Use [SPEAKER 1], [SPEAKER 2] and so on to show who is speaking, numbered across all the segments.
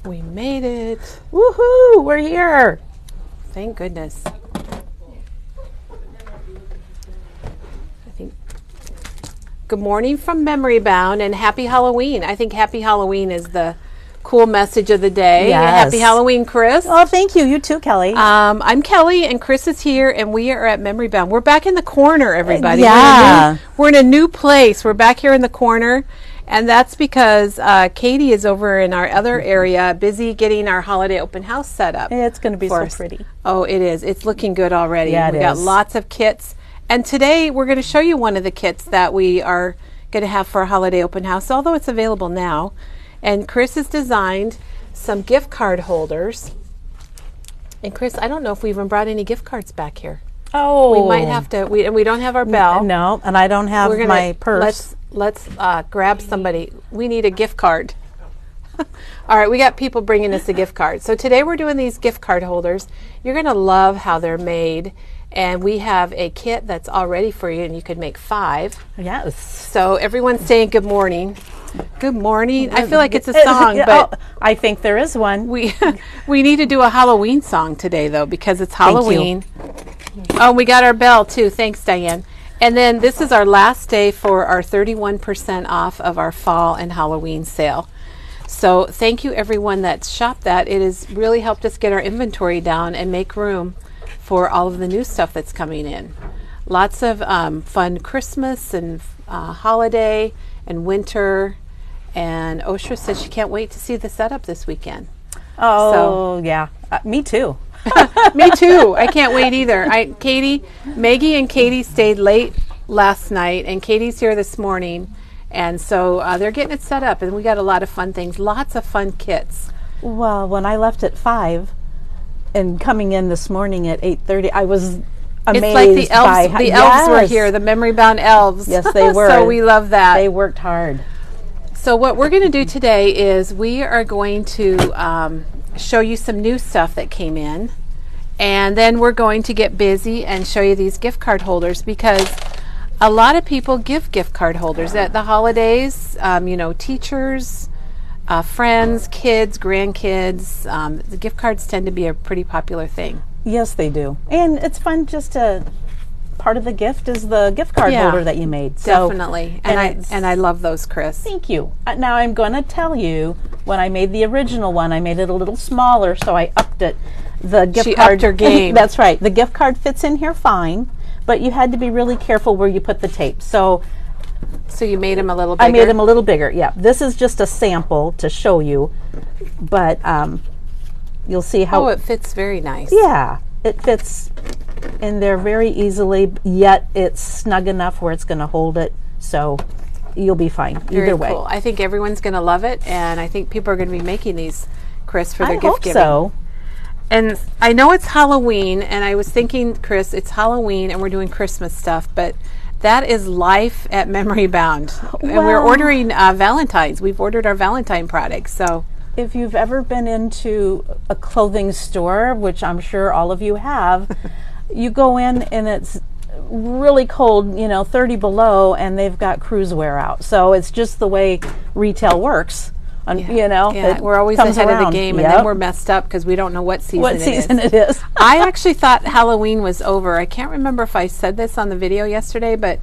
[SPEAKER 1] We made it.
[SPEAKER 2] Woohoo! We're here.
[SPEAKER 1] Thank goodness. I think. Good morning from Memory Bound and Happy Halloween. I think Happy Halloween is the cool message of the day.
[SPEAKER 2] Yes.
[SPEAKER 1] Happy Halloween, Chris.
[SPEAKER 2] Oh, thank you. You too, Kelly.
[SPEAKER 1] I'm Kelly, and Chris is here, and we are at Memory Bound. We're back in the corner, everybody.
[SPEAKER 2] Yeah.
[SPEAKER 1] We're in a new place. We're back here in the corner, and that's because Katie is over in our other area, busy getting our holiday open house set up.
[SPEAKER 2] It's going to be so
[SPEAKER 1] us.
[SPEAKER 2] pretty.
[SPEAKER 1] Oh, it is. It's looking good already.
[SPEAKER 2] Yeah,
[SPEAKER 1] we got lots of kits, and today we're going to show you one of the kits that we are going to have for a holiday open house, although it's available now. And Chris has designed some gift card holders. And Chris, I don't know if we even brought any gift cards back here.
[SPEAKER 2] Oh.
[SPEAKER 1] We might have to, and we don't have our bell.
[SPEAKER 2] No, and I don't have my purse.
[SPEAKER 1] Let's grab somebody. We need a gift card. All right, we got people bringing us a gift card. So today we're doing these gift card holders. You're going to love how they're made. And we have a kit that's all ready for you, and you could make 5.
[SPEAKER 2] Yes.
[SPEAKER 1] So everyone's saying good morning. Good morning. I feel like it's a song, but
[SPEAKER 2] I think there is one.
[SPEAKER 1] we need to do a Halloween song today, though, because it's Halloween. Oh, we got our bell, too. Thanks, Diane. And then this is our last day for our 31% off of our fall and Halloween sale. So thank you, everyone that's shopped that. It has really helped us get our inventory down and make room for all of the new stuff that's coming in. Lots of fun Christmas and holiday and winter. And Oshra says she can't wait to see the setup this weekend.
[SPEAKER 2] Oh, yeah. Me too.
[SPEAKER 1] Me too. I can't wait either. Maggie and Katie stayed late last night, and Katie's here this morning. And so they're getting it set up, and we got a lot of fun things, lots of fun kits.
[SPEAKER 2] Well, when I left at 5 and coming in this morning at 8:30, I was amazed.
[SPEAKER 1] It's like the elves. The elves were here, the Memory Bound elves.
[SPEAKER 2] Yes, they were.
[SPEAKER 1] So we love that.
[SPEAKER 2] They worked hard.
[SPEAKER 1] So what we're going to do today is we are going to show you some new stuff that came in, and then we're going to get busy and show you these gift card holders, because a lot of people give gift card holders at the holidays. Teachers, friends, kids, grandkids. The gift cards tend to be a pretty popular thing.
[SPEAKER 2] Yes, they do. And it's fun just to, part of the gift is the gift card holder that you made. So,
[SPEAKER 1] definitely. And I love those, Chris.
[SPEAKER 2] Thank you. Now I'm going to tell you, when I made the original one, I made it a little smaller, so I upped it. The gift card,
[SPEAKER 1] upped her game.
[SPEAKER 2] That's right. The gift card fits in here fine, but you had to be really careful where you put the tape. So
[SPEAKER 1] you made them a little bigger?
[SPEAKER 2] I made them a little bigger, yeah. This is just a sample to show you, but you'll see how...
[SPEAKER 1] Oh, it fits very nice.
[SPEAKER 2] Yeah, it fits in there very easily, yet it's snug enough where it's going to hold it, so you'll be fine either way.
[SPEAKER 1] Cool. I think everyone's going to love it, and I think people are going to be making these, Chris, for their gift giving.
[SPEAKER 2] I hope so.
[SPEAKER 1] And I know it's Halloween, and I was thinking, Chris, it's Halloween and we're doing Christmas stuff, but that is life at Memory Bound. And we're ordering Valentine's. We've ordered our Valentine products, so...
[SPEAKER 2] If you've ever been into a clothing store, which I'm sure all of you have, you go in and it's really cold, 30 below, and they've got cruise wear out. So it's just the way retail works.
[SPEAKER 1] We're always ahead of the game, and then we're messed up because we don't know what season
[SPEAKER 2] it is.
[SPEAKER 1] I actually thought Halloween was over. I can't remember if I said this on the video yesterday, but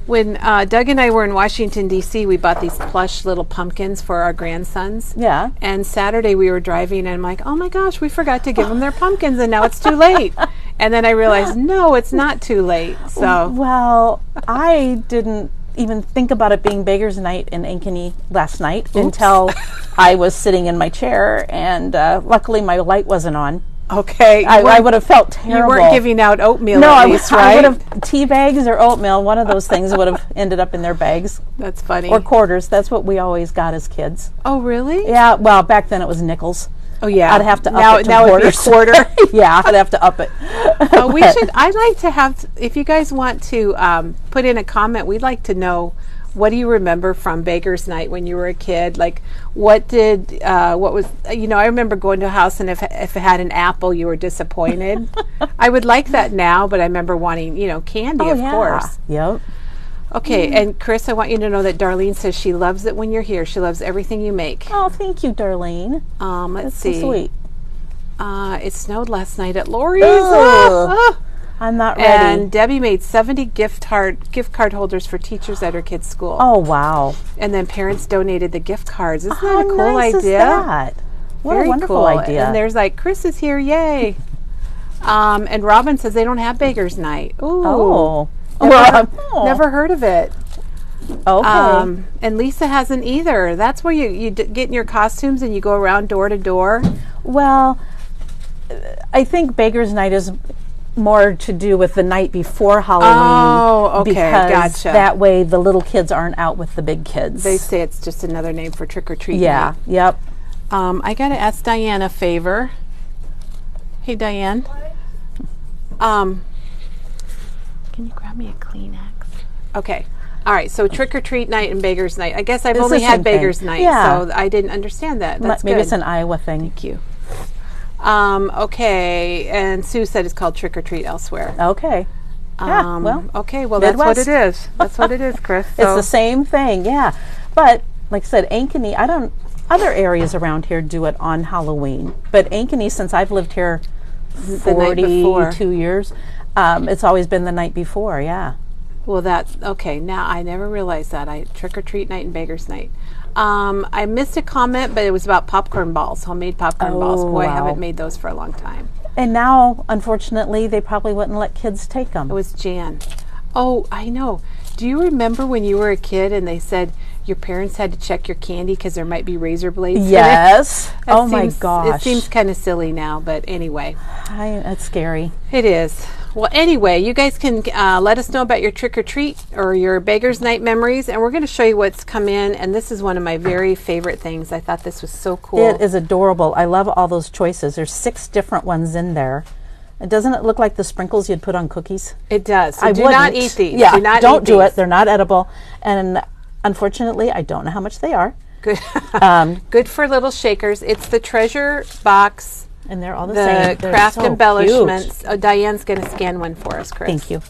[SPEAKER 1] when Doug and I were in Washington, D.C., we bought these plush little pumpkins for our grandsons.
[SPEAKER 2] Yeah. And
[SPEAKER 1] Saturday we were driving, and I'm like, oh my gosh, we forgot to give them their pumpkins, and now it's too late. And then I realized, no, it's not too late. So
[SPEAKER 2] well, I didn't even think about it being Beggars Night in Ankeny last night until I was sitting in my chair, and luckily my light wasn't on.
[SPEAKER 1] Okay.
[SPEAKER 2] I would have felt terrible.
[SPEAKER 1] You weren't giving out oatmeal at least, right?
[SPEAKER 2] I would have tea bags or oatmeal. One of those things would have ended up in their bags.
[SPEAKER 1] That's funny.
[SPEAKER 2] Or quarters. That's what we always got as kids.
[SPEAKER 1] Oh, really?
[SPEAKER 2] Yeah. Well, back then it was nickels.
[SPEAKER 1] Oh, yeah.
[SPEAKER 2] I'd have to up it to
[SPEAKER 1] now
[SPEAKER 2] quarters.
[SPEAKER 1] It'd be a quarter.
[SPEAKER 2] Yeah, I'd have to up it.
[SPEAKER 1] I'd like to have, if you guys want to put in a comment, we'd like to know, what do you remember from Beggars Night when you were a kid? Like, what was, I remember going to a house, and if it had an apple, you were disappointed. I would like that now, but I remember wanting, candy, of course.
[SPEAKER 2] Yep.
[SPEAKER 1] Okay, and Chris, I want you to know that Darlene says she loves it when you're here. She loves everything you make.
[SPEAKER 2] Oh, thank you, Darlene.
[SPEAKER 1] Let's
[SPEAKER 2] That's
[SPEAKER 1] see.
[SPEAKER 2] so sweet.
[SPEAKER 1] It snowed last night at Lori's.
[SPEAKER 2] Ugh. I'm not ready.
[SPEAKER 1] And Debbie made 70 gift card holders for teachers at her kids' school.
[SPEAKER 2] Oh, wow.
[SPEAKER 1] And then parents donated the gift cards. Isn't
[SPEAKER 2] How
[SPEAKER 1] that a cool
[SPEAKER 2] nice
[SPEAKER 1] idea?
[SPEAKER 2] is that? What
[SPEAKER 1] Very
[SPEAKER 2] a wonderful
[SPEAKER 1] cool.
[SPEAKER 2] idea.
[SPEAKER 1] And there's like, Chris is here, yay. And Robin says they don't have Beggars Night. Ooh.
[SPEAKER 2] Oh.
[SPEAKER 1] Never heard of it.
[SPEAKER 2] Okay.
[SPEAKER 1] And Lisa hasn't either. That's where you get in your costumes and you go around door to door.
[SPEAKER 2] Well, I think Beggars Night is more to do with the night before Halloween.
[SPEAKER 1] Oh, okay,
[SPEAKER 2] because
[SPEAKER 1] gotcha.
[SPEAKER 2] that way the little kids aren't out with the big kids.
[SPEAKER 1] They say it's just another name for trick or treat.
[SPEAKER 2] yeah, yep.
[SPEAKER 1] I got to ask Diane a favor. Hey, Diane. Can you grab me a Kleenex? Okay. All right. So trick or treat night and Beggars Night. I guess I've
[SPEAKER 2] It's
[SPEAKER 1] only
[SPEAKER 2] the
[SPEAKER 1] had
[SPEAKER 2] same thing.
[SPEAKER 1] Beggars Night,
[SPEAKER 2] Yeah.
[SPEAKER 1] so I didn't understand that. That's
[SPEAKER 2] Maybe
[SPEAKER 1] good.
[SPEAKER 2] it's an Iowa thing.
[SPEAKER 1] Thank you. Okay. And Sue said it's called trick or treat elsewhere.
[SPEAKER 2] Okay. Yeah, well,
[SPEAKER 1] okay. Well, that's what it
[SPEAKER 2] Midwest.
[SPEAKER 1] is. That's what it is, Chris.
[SPEAKER 2] It's the same thing, yeah. But like I said, Ankeny, other areas around here do it on Halloween. But Ankeny, since I've lived here
[SPEAKER 1] the night before.
[SPEAKER 2] 42 years, it's always been the night before, yeah.
[SPEAKER 1] Well, that's okay. Now I never realized that. Trick or treat night and Beggars Night. I missed a comment, but it was about popcorn balls, homemade popcorn balls. Boy, I
[SPEAKER 2] wow.
[SPEAKER 1] haven't made those for a long time.
[SPEAKER 2] And now, unfortunately, they probably wouldn't let kids take them.
[SPEAKER 1] It was Jan. Oh, I know. Do you remember when you were a kid and they said your parents had to check your candy because there might be razor blades in it?
[SPEAKER 2] Yes.
[SPEAKER 1] That
[SPEAKER 2] Oh my
[SPEAKER 1] seems-
[SPEAKER 2] gosh.
[SPEAKER 1] It seems kind of silly now, but anyway.
[SPEAKER 2] That's scary.
[SPEAKER 1] It is. Well, anyway, you guys can let us know about your trick or treat or your Beggars Night memories, and we're going to show you what's come in. And this is one of my very favorite things. I thought this was so cool.
[SPEAKER 2] It is adorable. I love all those choices. There's 6 different ones in there. And doesn't it look like the sprinkles you'd put on cookies?
[SPEAKER 1] It does. So
[SPEAKER 2] I
[SPEAKER 1] do not
[SPEAKER 2] wouldn't.
[SPEAKER 1] eat these.
[SPEAKER 2] Yeah,
[SPEAKER 1] do not
[SPEAKER 2] don't
[SPEAKER 1] eat
[SPEAKER 2] do
[SPEAKER 1] these.
[SPEAKER 2] it. They're not edible. And unfortunately, I don't know how much they are.
[SPEAKER 1] Good. Good for little shakers. It's the treasure box.
[SPEAKER 2] And they're all the
[SPEAKER 1] The
[SPEAKER 2] same. They're
[SPEAKER 1] craft
[SPEAKER 2] so
[SPEAKER 1] embellishments.
[SPEAKER 2] cute.
[SPEAKER 1] Diane's going to scan one for us, Chris.
[SPEAKER 2] Thank you.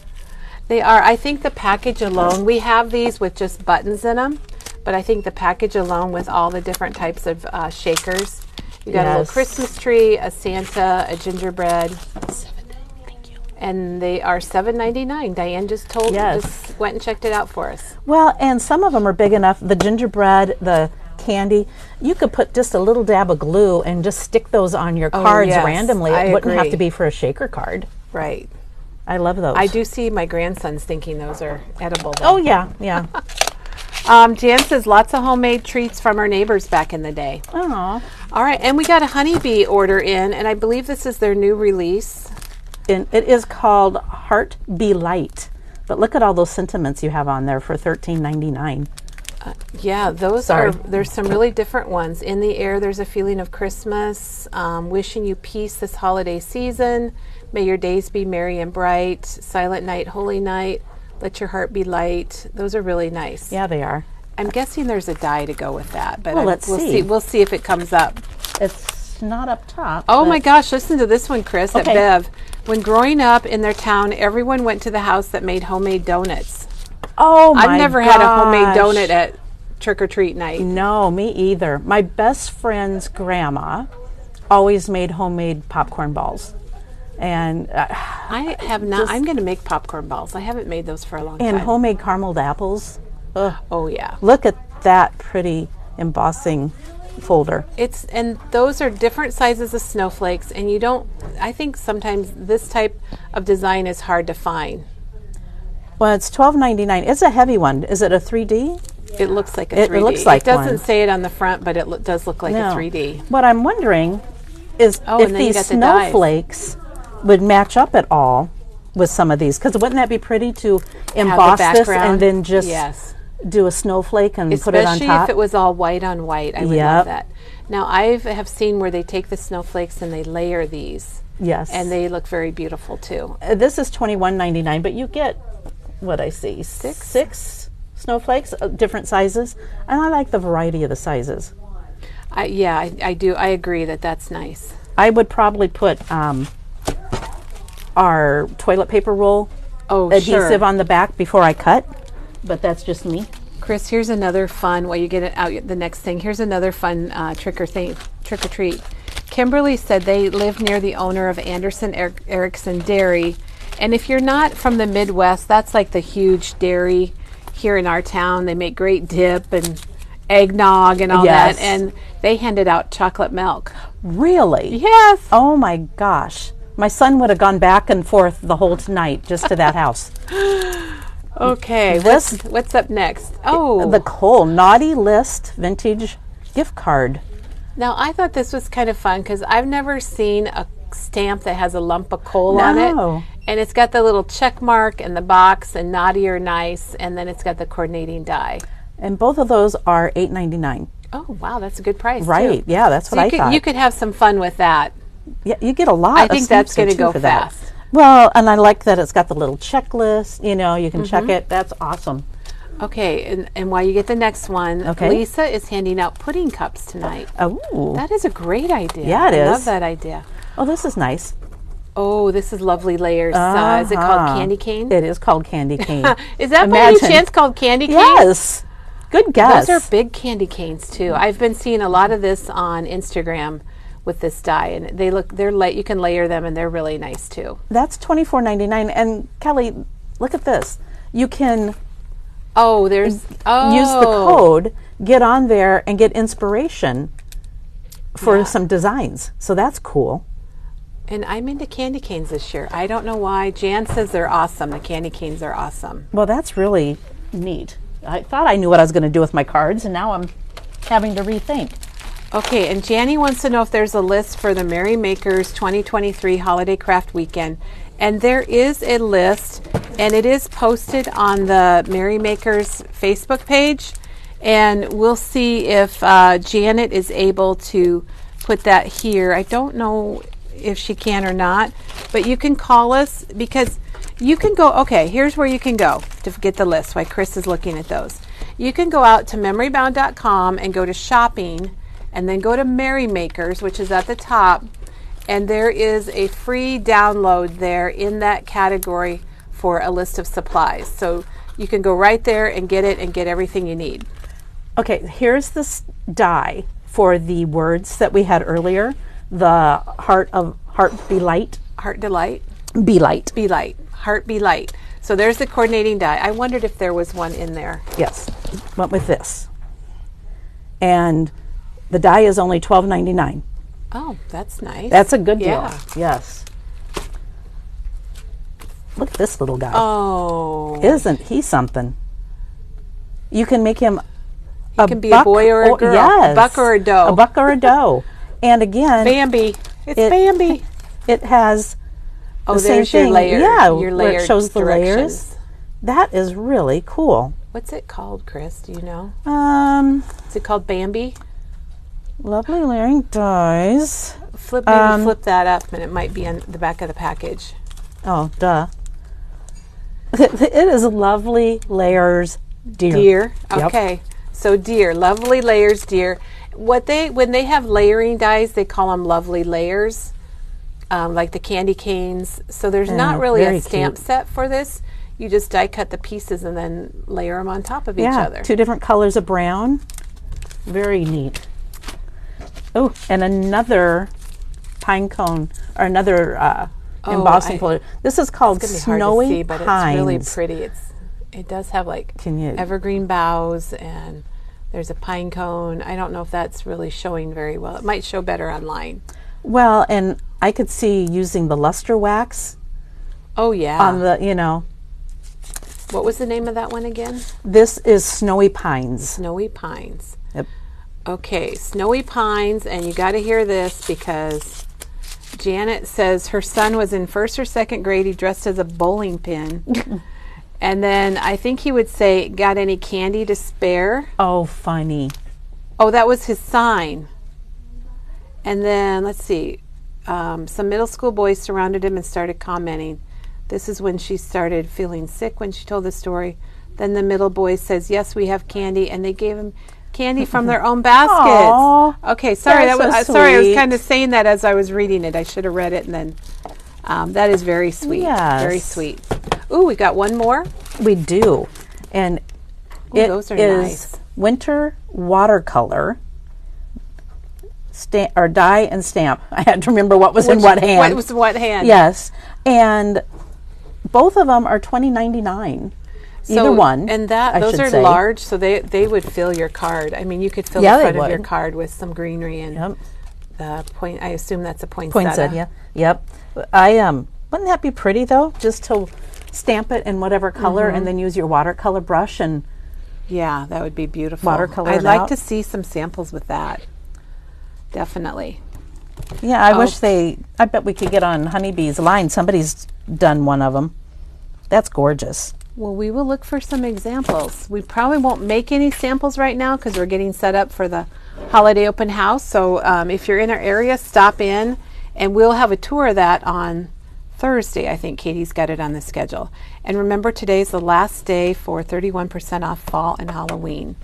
[SPEAKER 1] They are. I think the package alone. We have these with just buttons in them, but I think the package alone with all the different types of shakers. You got a little
[SPEAKER 2] Yes.
[SPEAKER 1] Christmas tree, a Santa, a gingerbread,
[SPEAKER 2] Thank you.
[SPEAKER 1] and they are $7.99. Diane just
[SPEAKER 2] Yes.
[SPEAKER 1] just went and checked it out for us.
[SPEAKER 2] Well, and some of them are big enough. The gingerbread, the candy, you could put just a little dab of glue and just stick those on your cards
[SPEAKER 1] yes,
[SPEAKER 2] randomly.
[SPEAKER 1] I
[SPEAKER 2] It wouldn't have
[SPEAKER 1] agree.
[SPEAKER 2] to be for a shaker card.
[SPEAKER 1] Right.
[SPEAKER 2] I love those.
[SPEAKER 1] I do see my grandsons thinking those are edible. Though.
[SPEAKER 2] Oh, yeah, yeah.
[SPEAKER 1] Jan says lots of homemade treats from our neighbors back in the day.
[SPEAKER 2] Aw.
[SPEAKER 1] All right, and we got a honeybee order in, and I believe this is their new release.
[SPEAKER 2] And it is called Heart Be Light. But look at all those sentiments you have on there for $13.99.
[SPEAKER 1] Yeah, those
[SPEAKER 2] Sorry.
[SPEAKER 1] are, there's some really different ones. In the air, there's a feeling of Christmas, wishing you peace this holiday season. May your days be merry and bright. Silent night, holy night. Let your heart be light. Those are really nice.
[SPEAKER 2] Yeah, they are.
[SPEAKER 1] I'm guessing there's a die to go with that, but
[SPEAKER 2] Well, let's
[SPEAKER 1] we'll
[SPEAKER 2] see.
[SPEAKER 1] We'll see if it comes up.
[SPEAKER 2] It's not up top.
[SPEAKER 1] Oh
[SPEAKER 2] but-
[SPEAKER 1] my gosh, listen to this one, Chris, at
[SPEAKER 2] Okay.
[SPEAKER 1] Bev. When growing up in their town, everyone went to the house that made homemade donuts.
[SPEAKER 2] Oh my
[SPEAKER 1] I've never had a homemade donut at trick or treat night.
[SPEAKER 2] No, me either. My best friend's grandma always made homemade popcorn balls. And
[SPEAKER 1] I have not. I'm going to make popcorn balls. I haven't made those for a long time.
[SPEAKER 2] homemade carameled apples. Ugh.
[SPEAKER 1] Oh yeah,
[SPEAKER 2] Look at that pretty embossing folder.
[SPEAKER 1] and those are different sizes of snowflakes, and you don't. I think sometimes this type of design is hard to find.
[SPEAKER 2] Well, it's $12.99. It's a heavy one. Is it a 3D?
[SPEAKER 1] It looks like a
[SPEAKER 2] It
[SPEAKER 1] 3D.
[SPEAKER 2] looks like
[SPEAKER 1] it doesn't
[SPEAKER 2] one.
[SPEAKER 1] say it on the front, but it does look like
[SPEAKER 2] No.
[SPEAKER 1] a 3D.
[SPEAKER 2] What I'm wondering is
[SPEAKER 1] Oh,
[SPEAKER 2] if
[SPEAKER 1] and then you
[SPEAKER 2] these
[SPEAKER 1] got the dies.
[SPEAKER 2] snowflakes would match up at all with some of these. Because wouldn't that be pretty to
[SPEAKER 1] Have the
[SPEAKER 2] emboss this
[SPEAKER 1] background.
[SPEAKER 2] and then just
[SPEAKER 1] yes.
[SPEAKER 2] do a snowflake and put it on
[SPEAKER 1] Especially
[SPEAKER 2] top?
[SPEAKER 1] if it was all white on white, I would
[SPEAKER 2] Yep.
[SPEAKER 1] love that. Now I have seen where they take the snowflakes and they layer these,
[SPEAKER 2] Yes.
[SPEAKER 1] and they look very beautiful too.
[SPEAKER 2] This is $21.99, but you get what I see six snowflakes, different sizes, and I like the variety of the sizes.
[SPEAKER 1] I do. I agree that that's nice.
[SPEAKER 2] I would probably put our toilet paper roll
[SPEAKER 1] Oh,
[SPEAKER 2] adhesive
[SPEAKER 1] sure.
[SPEAKER 2] on the back before I cut, but that's just me.
[SPEAKER 1] Chris, here's another fun, while you get it out the next thing, here's another fun trick or treat. Kimberly said they live near the owner of Anderson Erickson Dairy. And if you're not from the Midwest, that's like the huge dairy here in our town. They make great dip and eggnog and all
[SPEAKER 2] Yes.
[SPEAKER 1] that. And they handed out chocolate milk.
[SPEAKER 2] Really?
[SPEAKER 1] Yes.
[SPEAKER 2] Oh my gosh. My son would have gone back and forth the whole night just to that house.
[SPEAKER 1] Okay.
[SPEAKER 2] This-
[SPEAKER 1] What's up next? Oh.
[SPEAKER 2] The Cole Naughty List vintage gift card.
[SPEAKER 1] Now, I thought this was kind of fun because I've never seen a stamp that has a lump of coal on
[SPEAKER 2] No.
[SPEAKER 1] it. And it's got the little check mark and the box and naughty or nice, and then it's got the coordinating die.
[SPEAKER 2] And both of those are $8.99.
[SPEAKER 1] Oh, wow, that's a good price.
[SPEAKER 2] Right.
[SPEAKER 1] Too.
[SPEAKER 2] Yeah, that's
[SPEAKER 1] So
[SPEAKER 2] what I thought.
[SPEAKER 1] you could have some fun with that.
[SPEAKER 2] Yeah, you get a lot.
[SPEAKER 1] I
[SPEAKER 2] of
[SPEAKER 1] think that's
[SPEAKER 2] stamps
[SPEAKER 1] going to
[SPEAKER 2] too
[SPEAKER 1] go
[SPEAKER 2] for that.
[SPEAKER 1] fast.
[SPEAKER 2] Well, and I like that it's got the little checklist. You know, you can
[SPEAKER 1] Mm-hmm.
[SPEAKER 2] check it. That's awesome.
[SPEAKER 1] Okay, and while you get the next one,
[SPEAKER 2] Okay.
[SPEAKER 1] Lisa is handing out pudding cups tonight.
[SPEAKER 2] Oh,
[SPEAKER 1] That is a great idea.
[SPEAKER 2] Yeah, it
[SPEAKER 1] I
[SPEAKER 2] is.
[SPEAKER 1] love that idea.
[SPEAKER 2] oh, this is nice.
[SPEAKER 1] Oh, this is lovely layers. Is it called
[SPEAKER 2] Uh-huh.
[SPEAKER 1] candy cane?
[SPEAKER 2] It is called candy cane.
[SPEAKER 1] Is that by any
[SPEAKER 2] Imagine.
[SPEAKER 1] chance called candy cane?
[SPEAKER 2] Yes. Good guess.
[SPEAKER 1] Those are big candy canes too. I've been seeing a lot of this on Instagram with this dye, and you can layer them, and they're really nice too.
[SPEAKER 2] That's $24.99. And Kelly, look at this. You can
[SPEAKER 1] Oh, there's
[SPEAKER 2] use the code, get on there, and get inspiration for some designs. So that's cool.
[SPEAKER 1] And I'm into candy canes this year. I don't know why. Jan says they're awesome. The candy canes are awesome.
[SPEAKER 2] Well, that's really neat. I thought I knew what I was going to do with my cards, and now I'm having to rethink.
[SPEAKER 1] Okay, and Janny wants to know if there's a list for the Merry Makers 2023 Holiday Craft Weekend. And there is a list, and it is posted on the Merry Makers Facebook page. And we'll see if Janet is able to put that here. I don't know if she can or not, but you can call us because you can go, okay, here's where you can go to get the list while Chris is looking at those. You can go out to memorybound.com and go to shopping and then go to Merry Makers, which is at the top, and there is a free download there in that category for a list of supplies. So you can go right there and get it and get everything you need.
[SPEAKER 2] Okay, here's this die for the words that we had earlier. The heart be light.
[SPEAKER 1] Heart Delight,
[SPEAKER 2] Be light.
[SPEAKER 1] Be Light, Heart Be Light. So there's the coordinating die. I wondered if there was one in there.
[SPEAKER 2] Yes. Went with this. And the die is only $12.99.
[SPEAKER 1] Oh, that's nice.
[SPEAKER 2] That's a good deal.
[SPEAKER 1] Yeah.
[SPEAKER 2] Yes. Look at this little guy.
[SPEAKER 1] Oh.
[SPEAKER 2] Isn't he something? You can make him
[SPEAKER 1] He can be a boy or a girl.
[SPEAKER 2] Yes.
[SPEAKER 1] A buck or a doe.
[SPEAKER 2] A buck or a doe. And again,
[SPEAKER 1] Bambi. It's
[SPEAKER 2] It-
[SPEAKER 1] Bambi.
[SPEAKER 2] it has
[SPEAKER 1] Oh,
[SPEAKER 2] the same
[SPEAKER 1] there's your
[SPEAKER 2] thing.
[SPEAKER 1] layer.
[SPEAKER 2] Yeah,
[SPEAKER 1] your
[SPEAKER 2] where
[SPEAKER 1] layered
[SPEAKER 2] it shows the
[SPEAKER 1] directions.
[SPEAKER 2] layers. That is really cool.
[SPEAKER 1] What's it called, Chris? Do you know?
[SPEAKER 2] Is
[SPEAKER 1] Is it called Bambi?
[SPEAKER 2] lovely layering dies.
[SPEAKER 1] Flip that up, and it might be on the back of the package.
[SPEAKER 2] Oh, duh. It is lovely layers deer.
[SPEAKER 1] Deer.
[SPEAKER 2] Yep.
[SPEAKER 1] Okay. So deer, lovely layers, deer. When they have layering dies, they call them lovely layers, like the candy canes. So there's not really
[SPEAKER 2] very
[SPEAKER 1] a stamp
[SPEAKER 2] cute.
[SPEAKER 1] set for this. You just die cut the pieces and then layer them on top of each
[SPEAKER 2] Yeah,
[SPEAKER 1] other.
[SPEAKER 2] 2 different colors of brown. Very neat. Oh, and another pine cone, or another embossing folder. This is called
[SPEAKER 1] It's gonna be hard
[SPEAKER 2] Snowy
[SPEAKER 1] to see, but
[SPEAKER 2] Pines.
[SPEAKER 1] it's really pretty. It does have like
[SPEAKER 2] Can you-
[SPEAKER 1] evergreen boughs, and there's a pine cone. I don't know if that's really showing very well. It might show better online.
[SPEAKER 2] Well, and I could see using the luster wax
[SPEAKER 1] Oh yeah.
[SPEAKER 2] on the,
[SPEAKER 1] What was the name of that one again?
[SPEAKER 2] this is Snowy Pines.
[SPEAKER 1] Snowy Pines.
[SPEAKER 2] Yep.
[SPEAKER 1] Okay, Snowy Pines, and you got to hear this because Janet says her son was in 1st or 2nd grade. He dressed as a bowling pin. And then I think he would say, got any candy to spare?
[SPEAKER 2] Oh, funny.
[SPEAKER 1] Oh, that was his sign. And then, let's see, some middle school boys surrounded him and started commenting. This is when she started feeling sick when she told the story. Then the middle boy says, yes, we have candy. And they gave him candy from their own baskets.
[SPEAKER 2] Aw,
[SPEAKER 1] Okay, sorry.
[SPEAKER 2] that's
[SPEAKER 1] That was
[SPEAKER 2] so
[SPEAKER 1] sorry. I was
[SPEAKER 2] sweet.
[SPEAKER 1] kind of saying that as I was reading it. I should have read it and then. That is very sweet.
[SPEAKER 2] Yes.
[SPEAKER 1] Very sweet. Ooh, we got one more.
[SPEAKER 2] We do. And It
[SPEAKER 1] those are
[SPEAKER 2] is
[SPEAKER 1] nice.
[SPEAKER 2] winter watercolor. Or die and stamp. I had to remember what was in what hand.
[SPEAKER 1] What was what hand?
[SPEAKER 2] Yes, and both of them are $20.99. Either one.
[SPEAKER 1] And
[SPEAKER 2] I
[SPEAKER 1] those
[SPEAKER 2] should
[SPEAKER 1] are
[SPEAKER 2] say.
[SPEAKER 1] large, so they would fill your card. I mean, you could fill
[SPEAKER 2] Yeah,
[SPEAKER 1] the
[SPEAKER 2] they
[SPEAKER 1] front of your
[SPEAKER 2] would.
[SPEAKER 1] card with some greenery and
[SPEAKER 2] Yep.
[SPEAKER 1] the point. I assume that's a poinsettia.
[SPEAKER 2] Poinsettia. Yep. Wouldn't that be pretty though? Just to stamp it in whatever color and then use your watercolor brush and
[SPEAKER 1] Yeah, that would be beautiful.
[SPEAKER 2] Watercolor
[SPEAKER 1] I'd
[SPEAKER 2] it
[SPEAKER 1] like
[SPEAKER 2] out.
[SPEAKER 1] to see some samples with that. Definitely.
[SPEAKER 2] yeah. I bet we could get on Honeybee's line. Somebody's done one of them. That's gorgeous.
[SPEAKER 1] Well, we will look for some examples. We probably won't make any samples right now because we're getting set up for the holiday open house. So if you're in our area, stop in, and we'll have a tour of that on Thursday. I think Katie's got it on the schedule. And remember, today's the last day for 31% off fall and Halloween.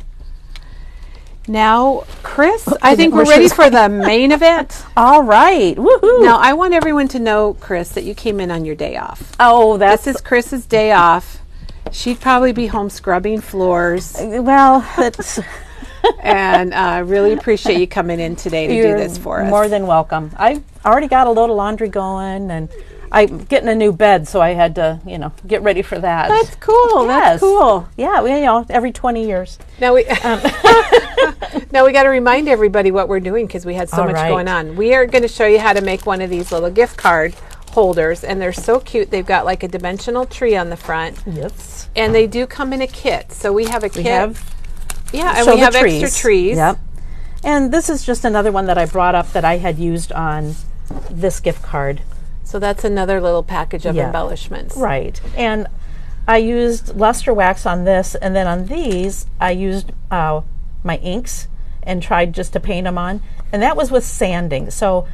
[SPEAKER 1] Now, Chris, I think we're ready for the main event.
[SPEAKER 2] All right. Woohoo.
[SPEAKER 1] Now, I want everyone to know, Chris, that you came in on your day off.
[SPEAKER 2] Oh,
[SPEAKER 1] This is Chris's day off. She'd probably be home scrubbing floors,
[SPEAKER 2] well, that's
[SPEAKER 1] and really appreciate you coming in today to do
[SPEAKER 2] you're
[SPEAKER 1] this for us.
[SPEAKER 2] more than welcome. I already got a load of laundry going, and I'm getting a new bed, so I had to, get ready for that.
[SPEAKER 1] That's cool.
[SPEAKER 2] Yes.
[SPEAKER 1] That's cool.
[SPEAKER 2] Yeah, every 20 years.
[SPEAKER 1] Now we now we got to remind everybody what we're doing because we had so
[SPEAKER 2] All
[SPEAKER 1] much
[SPEAKER 2] right.
[SPEAKER 1] going on. We are going to show you how to make one of these little gift card holders, and they're so cute. They've got like a dimensional tree on the front,
[SPEAKER 2] Yes.
[SPEAKER 1] and they do come in a kit. So we have a kit. And
[SPEAKER 2] Show
[SPEAKER 1] we
[SPEAKER 2] the
[SPEAKER 1] have extra trees.
[SPEAKER 2] Yep. And this is just another one that I brought up that I had used on this gift card.
[SPEAKER 1] So that's another little package of
[SPEAKER 2] Yeah.
[SPEAKER 1] embellishments.
[SPEAKER 2] Right. And I used luster wax on this, and then on these, I used my inks and tried just to paint them on. And that was with sanding. So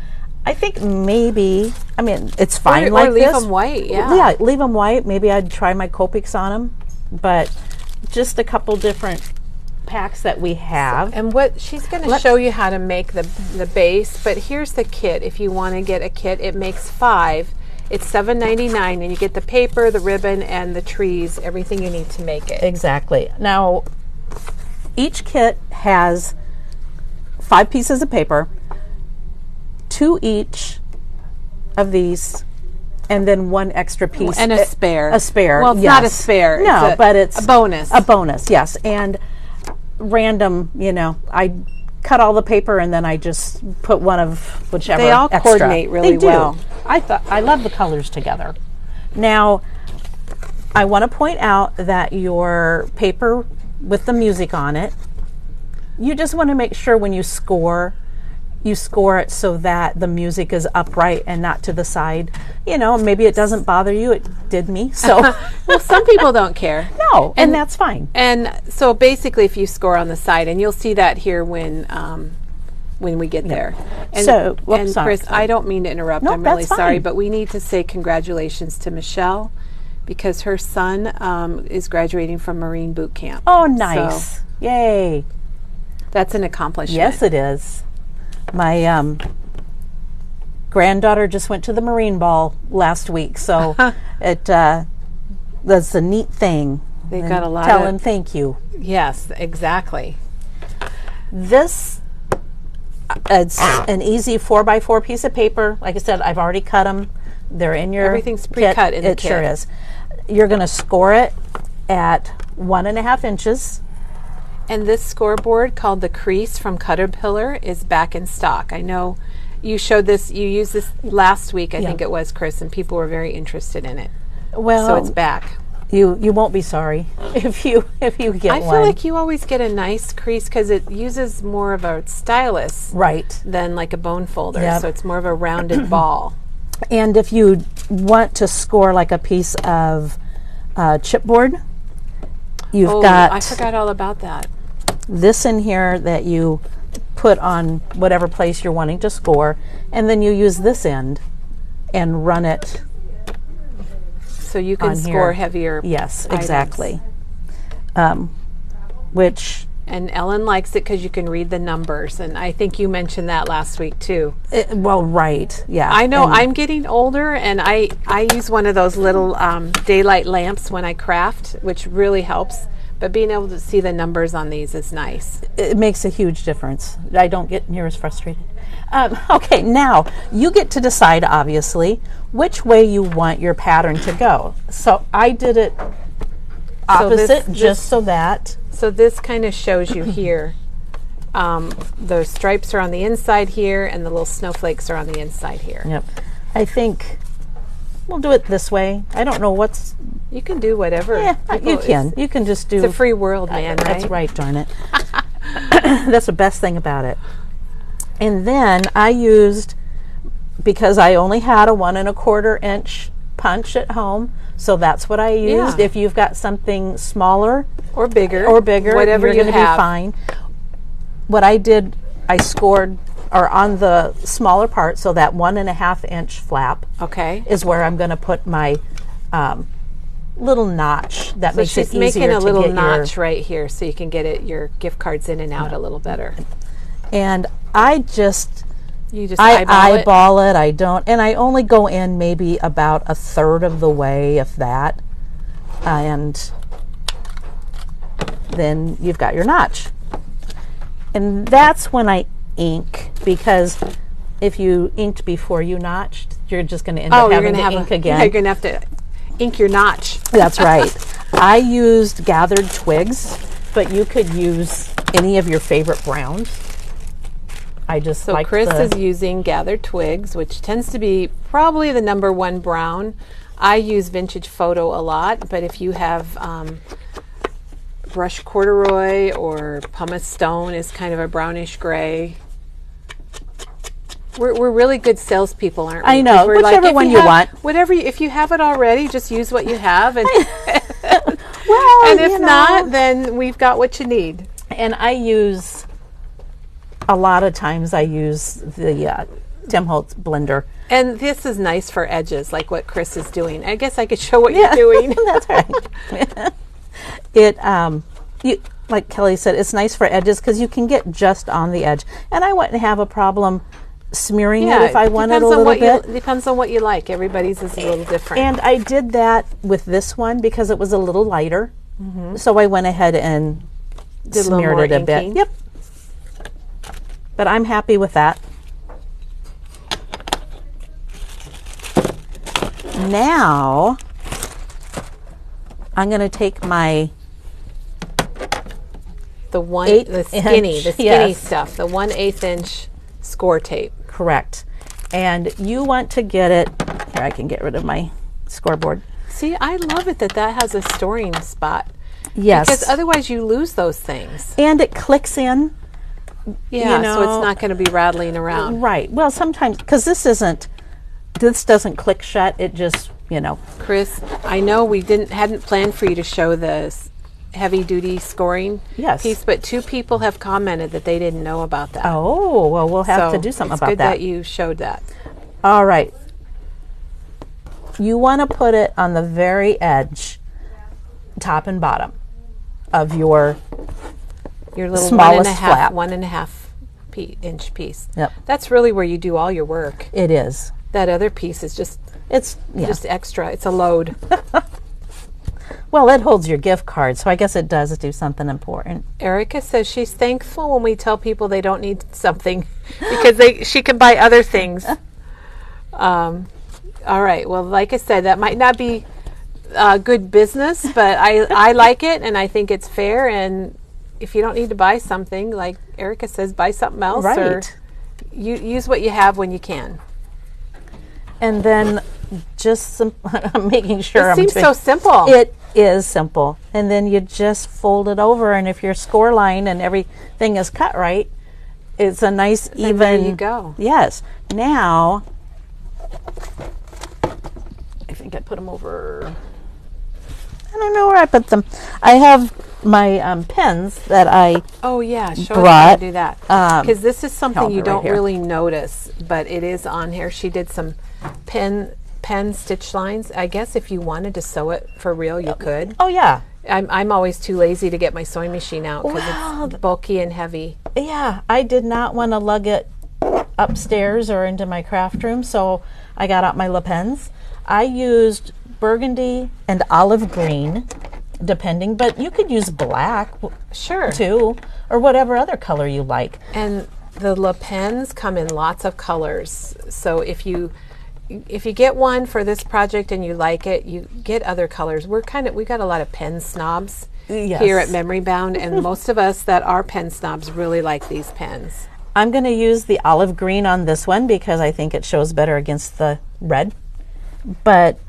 [SPEAKER 2] I think maybe, it's fine
[SPEAKER 1] Or
[SPEAKER 2] like
[SPEAKER 1] leave
[SPEAKER 2] this.
[SPEAKER 1] them white, yeah.
[SPEAKER 2] Yeah, leave them white. Maybe I'd try my Copics on them. But just a couple different packs that we have.
[SPEAKER 1] And what she's going to show you how to make the base, but here's the kit. If you want to get a kit, it makes 5. It's $7.99, and you get the paper, the ribbon, and the trees, everything you need to make it.
[SPEAKER 2] Exactly. Now, each kit has 5 pieces of paper, 2 each of these, and then 1 extra piece.
[SPEAKER 1] And a spare.
[SPEAKER 2] A spare.
[SPEAKER 1] Well, it's
[SPEAKER 2] yes.
[SPEAKER 1] not a spare.
[SPEAKER 2] No, but it's
[SPEAKER 1] a bonus.
[SPEAKER 2] A bonus, yes. And random, I cut all the paper and then I just put one of whichever.
[SPEAKER 1] They all
[SPEAKER 2] extra.
[SPEAKER 1] coordinate really
[SPEAKER 2] They do.
[SPEAKER 1] well.
[SPEAKER 2] I love the colors together. Now, I want to point out that your paper with the music on it, you just want to make sure when you score it so that the music is upright and not to the side. Maybe it doesn't bother you. It did me. So
[SPEAKER 1] Well, some people don't care.
[SPEAKER 2] no, and that's fine.
[SPEAKER 1] And so basically, if you score on the side, and you'll see that here when we get there. And,
[SPEAKER 2] So, whoops, sorry.
[SPEAKER 1] Chris, I don't mean to interrupt.
[SPEAKER 2] No,
[SPEAKER 1] I'm really
[SPEAKER 2] that's
[SPEAKER 1] sorry,
[SPEAKER 2] fine.
[SPEAKER 1] but we need to say congratulations to Michelle because her son is graduating from Marine boot camp.
[SPEAKER 2] Oh, nice.
[SPEAKER 1] So
[SPEAKER 2] Yay.
[SPEAKER 1] that's an accomplishment.
[SPEAKER 2] Yes, it is. My granddaughter just went to the Marine Ball last week, so that's a neat thing.
[SPEAKER 1] They've
[SPEAKER 2] And
[SPEAKER 1] got a lot
[SPEAKER 2] tell
[SPEAKER 1] of-
[SPEAKER 2] him thank you.
[SPEAKER 1] Yes, exactly.
[SPEAKER 2] This it's an easy 4x4 piece of paper. Like I said, I've already cut them. They're in your
[SPEAKER 1] Everything's
[SPEAKER 2] kit.
[SPEAKER 1] pre-cut in the
[SPEAKER 2] It sure
[SPEAKER 1] kit.
[SPEAKER 2] is. You're going to score it at 1.5 inches.
[SPEAKER 1] And this scoreboard called the Crease from Caterpillar is back in stock. I know you showed this, you used this last week, I think it was, Chris, and people were very interested in it.
[SPEAKER 2] Well,
[SPEAKER 1] So it's back.
[SPEAKER 2] you won't be sorry if you get
[SPEAKER 1] I
[SPEAKER 2] one.
[SPEAKER 1] feel like you always get a nice crease because it uses more of a stylus
[SPEAKER 2] Right.
[SPEAKER 1] than like a bone folder.
[SPEAKER 2] Yep.
[SPEAKER 1] So it's more of a rounded ball.
[SPEAKER 2] And if you want to score like a piece of chipboard, you've
[SPEAKER 1] Oh,
[SPEAKER 2] got
[SPEAKER 1] I forgot all about that.
[SPEAKER 2] this in here that you put on whatever place you're wanting to score, and then you use this end and run it.
[SPEAKER 1] So you can
[SPEAKER 2] On
[SPEAKER 1] score
[SPEAKER 2] here.
[SPEAKER 1] heavier.
[SPEAKER 2] Yes,
[SPEAKER 1] items.
[SPEAKER 2] exactly. Which,
[SPEAKER 1] And Ellen likes it because you can read the numbers. And I think you mentioned that last week too.
[SPEAKER 2] well, right, yeah.
[SPEAKER 1] I know
[SPEAKER 2] And
[SPEAKER 1] I'm getting older, and I use one of those little daylight lamps when I craft, which really helps. But being able to see the numbers on these is nice.
[SPEAKER 2] It makes a huge difference. I don't get near as frustrated. Okay, now you get to decide, obviously, which way you want your pattern to go. So I did it opposite, just so that.
[SPEAKER 1] So this kind of shows you here. The stripes are on the inside here, and the little snowflakes are on the inside here.
[SPEAKER 2] Yep. I think we'll do it this way. I don't know what's.
[SPEAKER 1] You can do whatever.
[SPEAKER 2] Yeah, you can. You can just do.
[SPEAKER 1] It's a free world, man, right?
[SPEAKER 2] That's right, darn it. That's the best thing about it. And then I used, because I only had a 1 1/4 inch punch at home, so that's what I used.
[SPEAKER 1] Yeah.
[SPEAKER 2] If you've got something smaller
[SPEAKER 1] or bigger,
[SPEAKER 2] you're
[SPEAKER 1] whatever you
[SPEAKER 2] going to be
[SPEAKER 1] have.
[SPEAKER 2] fine. What I did, I scored, or on the smaller part, so that 1 1/2 inch flap.
[SPEAKER 1] Okay.
[SPEAKER 2] Is where I'm going to put my little notch that
[SPEAKER 1] So
[SPEAKER 2] makes it
[SPEAKER 1] she's
[SPEAKER 2] easier
[SPEAKER 1] making a
[SPEAKER 2] to
[SPEAKER 1] little
[SPEAKER 2] get
[SPEAKER 1] notch right here, so you can get your gift cards in and out a little better.
[SPEAKER 2] And I just.
[SPEAKER 1] You just
[SPEAKER 2] I
[SPEAKER 1] eyeball
[SPEAKER 2] eyeball it. I don't, and I only go in maybe about 1/3 of the way, if that, and then you've got your notch. And that's when I ink, because if you inked before you notched, you're just going to end up having to ink again.
[SPEAKER 1] You're going to have to ink your notch.
[SPEAKER 2] That's right. I used gathered twigs, but you could use any of your favorite browns. I just
[SPEAKER 1] So Chris is using gathered twigs, which tends to be probably the #1 brown. I use Vintage Photo a lot, but if you have brush corduroy or pumice stone is kind of a brownish gray. We're really good salespeople, aren't we?
[SPEAKER 2] I know.
[SPEAKER 1] We're
[SPEAKER 2] Whichever
[SPEAKER 1] if
[SPEAKER 2] one you want.
[SPEAKER 1] Whatever. If you have it already, just use what you have, and
[SPEAKER 2] well,
[SPEAKER 1] and if not, then we've got what you need.
[SPEAKER 2] And I use. A lot of times I use the Tim Holtz blender.
[SPEAKER 1] And this is nice for edges, like what Chris is doing. I guess I could show what you're doing.
[SPEAKER 2] That's right. You, like Kelly said, it's nice for edges because you can get just on the edge. And I wouldn't have a problem smearing it if I wanted a little bit.
[SPEAKER 1] Depends on what you like. Everybody's is a little different.
[SPEAKER 2] And I did that with this one because it was a little lighter. So I went ahead and smeared it a bit. Yep. But I'm happy with that. Now, I'm going to take my
[SPEAKER 1] the skinny stuff, the 1/8 inch score tape.
[SPEAKER 2] Correct. And you want to get it, here I can get rid of my scoreboard.
[SPEAKER 1] See, I love it that has a storing spot.
[SPEAKER 2] Yes.
[SPEAKER 1] Because otherwise you lose those things.
[SPEAKER 2] And it clicks in.
[SPEAKER 1] Yeah, so it's not going to be rattling around.
[SPEAKER 2] Right. Well, sometimes, because this doesn't click shut. It just,
[SPEAKER 1] Chris, I know we hadn't planned for you to show the heavy duty scoring piece, but 2 people have commented that they didn't know about that.
[SPEAKER 2] Oh, well, we'll have to do something about that.
[SPEAKER 1] It's good that you showed that.
[SPEAKER 2] All right. You want to put it on the very edge, top and bottom, of your
[SPEAKER 1] little
[SPEAKER 2] smallest flap.
[SPEAKER 1] 1.5 inch piece.
[SPEAKER 2] Yep.
[SPEAKER 1] That's really where you do all your work.
[SPEAKER 2] It is.
[SPEAKER 1] That other piece is just extra. It's a load.
[SPEAKER 2] Well, it holds your gift card, so I guess it does do something important.
[SPEAKER 1] Erica says she's thankful when we tell people they don't need something because she can buy other things. All right. Well, like I said, that might not be good business, but I like it and I think it's fair. And if you don't need to buy something, like Erica says, buy something else, or use what you have when you can.
[SPEAKER 2] And then just I'm making sure.
[SPEAKER 1] It seems so simple.
[SPEAKER 2] It is simple. And then you just fold it over, and if your score line and everything is cut right, it's a nice even.
[SPEAKER 1] There you go.
[SPEAKER 2] Yes. Now, I think I put them over. I don't know where I put them. I have my pens that I
[SPEAKER 1] show
[SPEAKER 2] brought.
[SPEAKER 1] us how to do that, because this is something you don't
[SPEAKER 2] right
[SPEAKER 1] really notice, but it is on here. She did some pen stitch lines. I guess if you wanted to sew it for real, you could.
[SPEAKER 2] Oh yeah.
[SPEAKER 1] I'm always too lazy to get my sewing machine out because it's bulky and heavy.
[SPEAKER 2] Yeah, I did not want to lug it upstairs or into my craft room, so I got out my Le Pens. I used burgundy and olive green depending, but you could use black
[SPEAKER 1] Sure.
[SPEAKER 2] too, or whatever other color you like.
[SPEAKER 1] And the Le Pens come in lots of colors. So if you get one for this project and you like it, you get other colors. We got a lot of pen snobs
[SPEAKER 2] Yes.
[SPEAKER 1] here at Memory Bound, and most of us that are pen snobs really like these pens.
[SPEAKER 2] I'm going to use the olive green on this one because I think it shows better against the red. But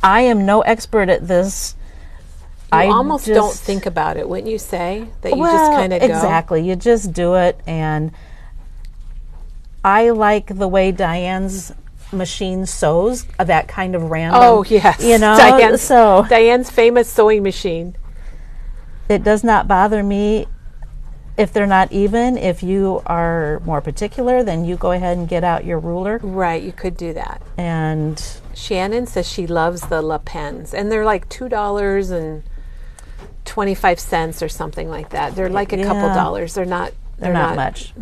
[SPEAKER 2] I am no expert at this.
[SPEAKER 1] You almost don't think about it, wouldn't you say? That you just kind of go.
[SPEAKER 2] Exactly. You just do it, and I like the way Diane's machine sews, that kind of random.
[SPEAKER 1] Oh, yes.
[SPEAKER 2] You know,
[SPEAKER 1] Diane's famous sewing machine.
[SPEAKER 2] It does not bother me if they're not even. If you are more particular, then you go ahead and get out your ruler.
[SPEAKER 1] Right, you could do that.
[SPEAKER 2] And
[SPEAKER 1] Shannon says she loves the Le Pens, and they're like $2.25 or something like that. They're like a couple dollars. They're not much.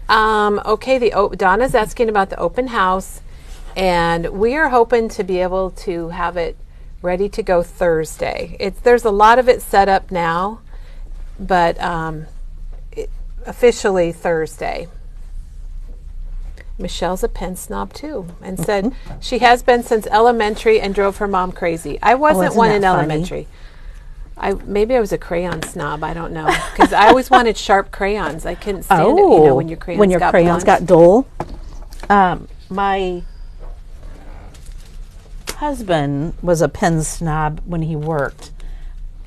[SPEAKER 1] Okay, Donna's asking about the open house, and we are hoping to be able to have it ready to go Thursday. There's a lot of it set up now, but officially Thursday. Michelle's a pen snob too, and said she has been since elementary and drove her mom crazy. I wasn't one in elementary. Maybe I was a crayon snob. I don't know, because I always wanted sharp crayons. I couldn't stand it. You know, when your crayons
[SPEAKER 2] got dull. My husband was a pen snob when he worked,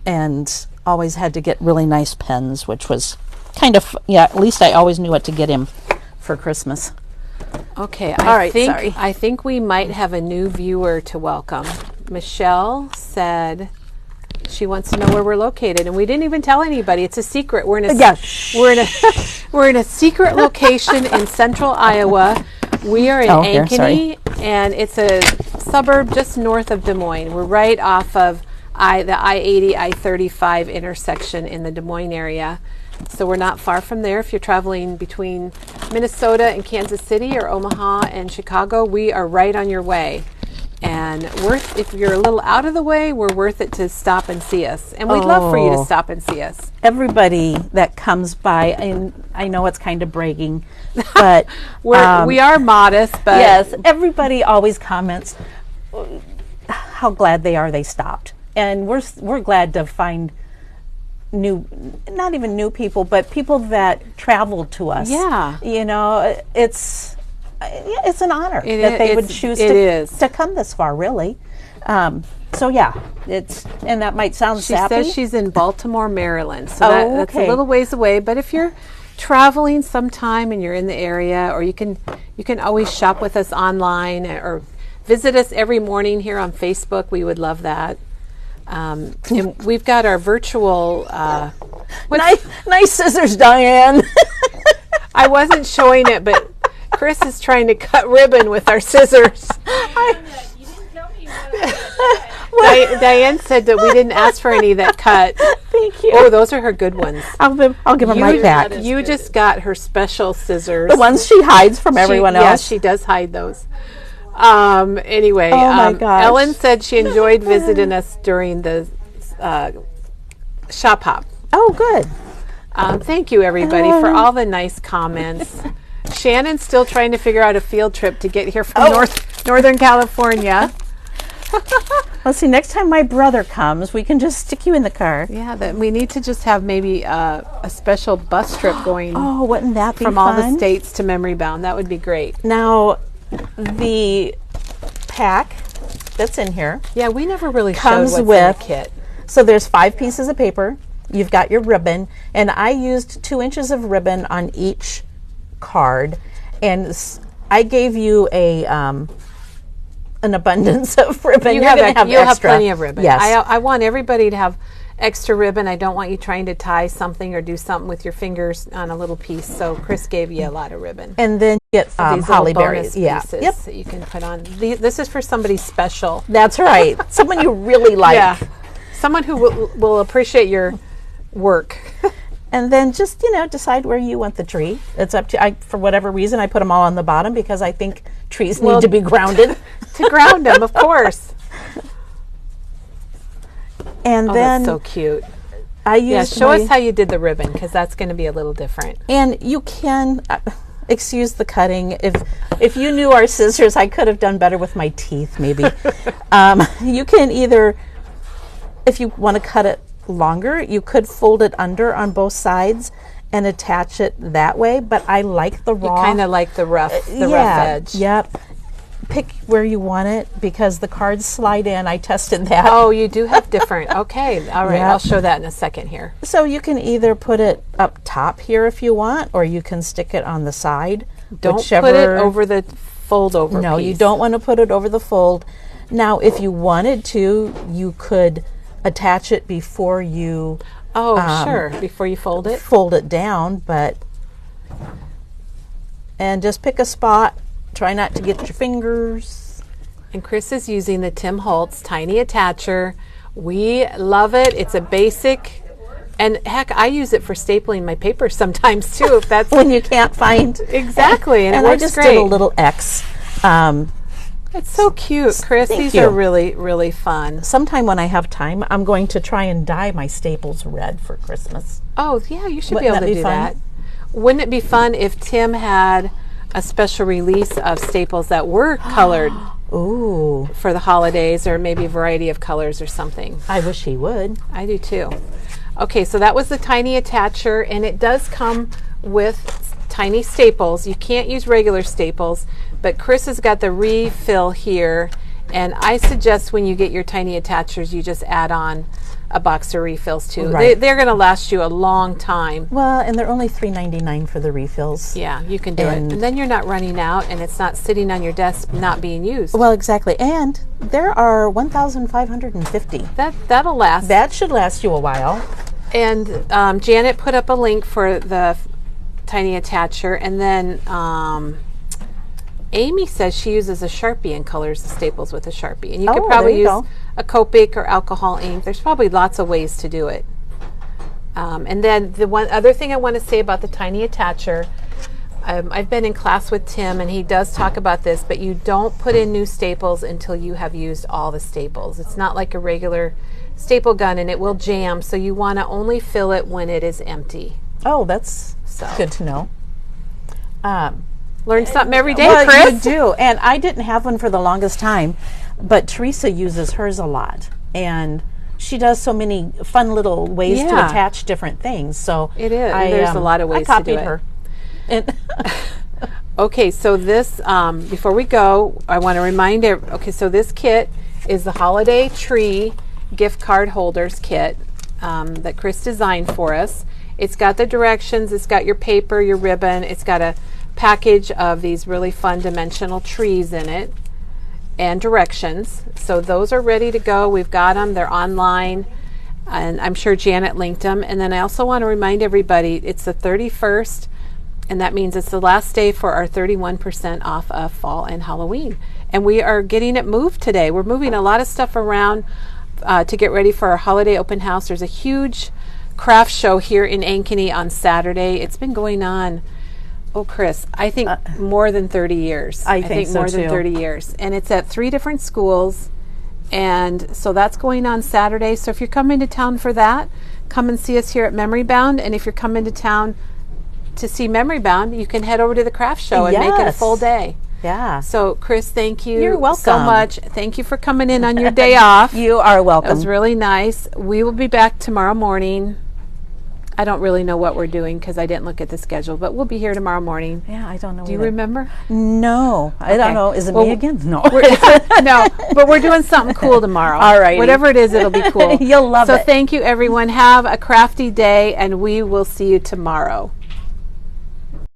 [SPEAKER 2] and always had to get really nice pens, which was kind of at least I always knew what to get him for Christmas.
[SPEAKER 1] Okay,
[SPEAKER 2] Sorry.
[SPEAKER 1] I think we might have a new viewer to welcome. Michelle said she wants to know where we're located, and we didn't even tell anybody. It's a secret. We're in a secret location in central Iowa. We are in Ankeny, and it's a suburb just north of Des Moines. We're right off of the I-80, I-35 intersection in the Des Moines area. So we're not far from there. If you're traveling between Minnesota and Kansas City or Omaha and Chicago, we are right on your way. And if you're a little out of the way, we're worth it to stop and see us. And we'd love for you to stop and see us.
[SPEAKER 2] Everybody that comes by, and I know it's kind of bragging, but
[SPEAKER 1] we are modest. But
[SPEAKER 2] yes, everybody always comments how glad they are they stopped, and we're glad to find not even new people, but people that traveled to us.
[SPEAKER 1] Yeah,
[SPEAKER 2] you know, it's an honor that they would choose to come this far, really. So yeah, and that might sound sappy.
[SPEAKER 1] She says she's in Baltimore, Maryland, so that's a little ways away. But if you're traveling sometime and you're in the area, or you can always shop with us online or visit us every morning here on Facebook. We would love that. And we've got our virtual
[SPEAKER 2] nice scissors, Diane.
[SPEAKER 1] I wasn't showing it, but Chris is trying to cut ribbon with our scissors.
[SPEAKER 3] You didn't tell me what
[SPEAKER 1] Diane said that we didn't ask for any that cut.
[SPEAKER 2] Thank you.
[SPEAKER 1] Oh, those are her good ones.
[SPEAKER 2] I'll give them right back.
[SPEAKER 1] You just got her special scissors.
[SPEAKER 2] The ones she hides from everyone else.
[SPEAKER 1] Yes, she does hide those. Anyway,
[SPEAKER 2] oh my gosh.
[SPEAKER 1] Ellen said she enjoyed visiting us during the shop hop.
[SPEAKER 2] Oh, good.
[SPEAKER 1] Thank you, everybody, for all the nice comments. Shannon's still trying to figure out a field trip to get here from Northern California.
[SPEAKER 2] Well, see, next time my brother comes, we can just stick you in the car.
[SPEAKER 1] Yeah, we need to just have maybe a special bus trip going.
[SPEAKER 2] Oh, wouldn't that be
[SPEAKER 1] from
[SPEAKER 2] fun?
[SPEAKER 1] All the states to Memory Bound. That would be great.
[SPEAKER 2] Now, the pack that's in here,
[SPEAKER 1] we never really
[SPEAKER 2] comes
[SPEAKER 1] showed what's
[SPEAKER 2] with
[SPEAKER 1] in the kit.
[SPEAKER 2] So there's 5 pieces of paper. You've got your ribbon, and I used 2 inches of ribbon on each card, and I gave you an abundance of ribbon.
[SPEAKER 1] You'll have plenty of ribbon.
[SPEAKER 2] Yes.
[SPEAKER 1] I want everybody to have extra ribbon. I don't want you trying to tie something or do something with your fingers on a little piece. So Chris gave you a lot of ribbon.
[SPEAKER 2] And then you get
[SPEAKER 1] these
[SPEAKER 2] holly
[SPEAKER 1] little
[SPEAKER 2] berries.
[SPEAKER 1] bonus pieces that you can put on. This is for somebody special.
[SPEAKER 2] That's right. Someone you really like.
[SPEAKER 1] Yeah. Someone who will appreciate your work.
[SPEAKER 2] And then just, decide where you want the tree. It's up to, for whatever reason, I put them all on the bottom because I think trees need to be grounded.
[SPEAKER 1] To ground them, of course.
[SPEAKER 2] And
[SPEAKER 1] Oh,
[SPEAKER 2] then
[SPEAKER 1] that's so cute.
[SPEAKER 2] I used
[SPEAKER 1] Yeah, show
[SPEAKER 2] my-
[SPEAKER 1] us how you did the ribbon, because that's going to be a little different.
[SPEAKER 2] And you can excuse the cutting. If you knew our scissors, I could have done better with my teeth, maybe. You can either, if you want to cut it longer, you could fold it under on both sides and attach it that way. But I like the raw.
[SPEAKER 1] Kind of like the rough edge.
[SPEAKER 2] Yep. Pick where you want it because the cards slide in. I tested that.
[SPEAKER 1] Oh, you do have different. Okay, all right.
[SPEAKER 2] Yep.
[SPEAKER 1] I'll show that in a second here.
[SPEAKER 2] So you can either put it up top here if you want, or you can stick it on the side.
[SPEAKER 1] Don't
[SPEAKER 2] whichever.
[SPEAKER 1] put it over the fold over
[SPEAKER 2] No,
[SPEAKER 1] piece.
[SPEAKER 2] you don't want to put it over the fold. Now, if you wanted to, you could attach it before you
[SPEAKER 1] Oh, sure. Before you fold it.
[SPEAKER 2] fold it down, and just pick a spot. Try not to get your fingers.
[SPEAKER 1] And Chris is using the Tim Holtz Tiny Attacher. We love it. It's a basic, and heck, I use it for stapling my paper sometimes too. If that's
[SPEAKER 2] When you can't find
[SPEAKER 1] exactly, and it
[SPEAKER 2] I
[SPEAKER 1] works
[SPEAKER 2] just
[SPEAKER 1] great.
[SPEAKER 2] did a little X.
[SPEAKER 1] It's so cute, Chris.
[SPEAKER 2] Thank
[SPEAKER 1] These
[SPEAKER 2] you.
[SPEAKER 1] are really, really fun.
[SPEAKER 2] Sometime when I have time, I'm going to try and dye my staples red for Christmas.
[SPEAKER 1] Oh, yeah, you should
[SPEAKER 2] Wouldn't
[SPEAKER 1] be able
[SPEAKER 2] that
[SPEAKER 1] to
[SPEAKER 2] be
[SPEAKER 1] do
[SPEAKER 2] fun?
[SPEAKER 1] that. Wouldn't it be fun if Tim had a special release of staples that were colored
[SPEAKER 2] Ooh,
[SPEAKER 1] for the holidays, or maybe a variety of colors or something?
[SPEAKER 2] I wish he would.
[SPEAKER 1] I do too. Okay, so that was the Tiny Attacher, and it does come with tiny staples. You can't use regular staples, but Chris has got the refill here, and I suggest when you get your Tiny Attachers, you just add on a box of refills too.
[SPEAKER 2] Right.
[SPEAKER 1] They're going to last you a long time.
[SPEAKER 2] Well, and they're only $3.99 for the refills.
[SPEAKER 1] Yeah, you can do it. And then you're not running out, and it's not sitting on your desk not being used.
[SPEAKER 2] Well, exactly. And there are 1,550.
[SPEAKER 1] That'll last.
[SPEAKER 2] That should last you a while.
[SPEAKER 1] And Janet put up a link for the Tiny Attacher, and then Amy says she uses a Sharpie and colors the staples with a Sharpie. And you could
[SPEAKER 2] Oh,
[SPEAKER 1] probably
[SPEAKER 2] there you
[SPEAKER 1] use
[SPEAKER 2] go.
[SPEAKER 1] a Copic or alcohol ink. There's probably lots of ways to do it. And then the one other thing I want to say about the Tiny Attacher, I've been in class with Tim, and he does talk about this, but you don't put in new staples until you have used all the staples. It's not like a regular staple gun, and it will jam, so you want to only fill it when it is empty.
[SPEAKER 2] Oh, that's
[SPEAKER 1] So.
[SPEAKER 2] good to know.
[SPEAKER 1] Learn something every day,
[SPEAKER 2] Well,
[SPEAKER 1] Chris.
[SPEAKER 2] you do. And I didn't have one for the longest time, but Teresa uses hers a lot. And she does so many fun little ways to
[SPEAKER 1] Yeah.
[SPEAKER 2] attach different things. So
[SPEAKER 1] It is. There's a lot of ways to
[SPEAKER 2] I
[SPEAKER 1] do
[SPEAKER 2] copied
[SPEAKER 1] it.
[SPEAKER 2] her. And
[SPEAKER 1] Okay, so this, before we go, I want to remind okay, so this kit is the Holiday Tree gift card holders kit that Chris designed for us. It's got the directions, it's got your paper, your ribbon, it's got a package of these really fun dimensional trees in it, and directions. So those are ready to go. We've got them, they're online, and I'm sure Janet linked them. And then I also want to remind everybody, it's the 31st, and that means it's the last day for our 31% off of fall and Halloween. And we are getting it moved today. We're moving a lot of stuff around to get ready for our holiday open house. There's a huge craft show here in Ankeny on Saturday. It's been going on, oh, Chris, I think more than 30 years.
[SPEAKER 2] I think so,
[SPEAKER 1] more than
[SPEAKER 2] too.
[SPEAKER 1] 30 years. And it's at 3 different schools. And so that's going on Saturday. So if you're coming to town for that, come and see us here at Memory Bound. And if you're coming to town to see Memory Bound, you can head over to the craft show and make it a
[SPEAKER 2] Yes.
[SPEAKER 1] full day.
[SPEAKER 2] yeah.
[SPEAKER 1] So, Chris, thank you
[SPEAKER 2] You're
[SPEAKER 1] so
[SPEAKER 2] welcome.
[SPEAKER 1] much. Thank you for coming in on your day off.
[SPEAKER 2] You are
[SPEAKER 1] It
[SPEAKER 2] welcome.
[SPEAKER 1] was really nice. We will be back tomorrow morning. I don't really know what we're doing because I didn't look at the schedule, but we'll be here tomorrow morning.
[SPEAKER 2] yeah, I don't know.
[SPEAKER 1] Do you
[SPEAKER 2] either.
[SPEAKER 1] remember?
[SPEAKER 2] No, I don't
[SPEAKER 1] Okay.
[SPEAKER 2] know. Is it
[SPEAKER 1] Well,
[SPEAKER 2] me again? No.
[SPEAKER 1] No, but we're doing something cool tomorrow.
[SPEAKER 2] All righty.
[SPEAKER 1] Whatever it is, it'll be cool.
[SPEAKER 2] You'll love
[SPEAKER 1] so
[SPEAKER 2] it.
[SPEAKER 1] thank you, everyone. Have a crafty day, and we will see you tomorrow.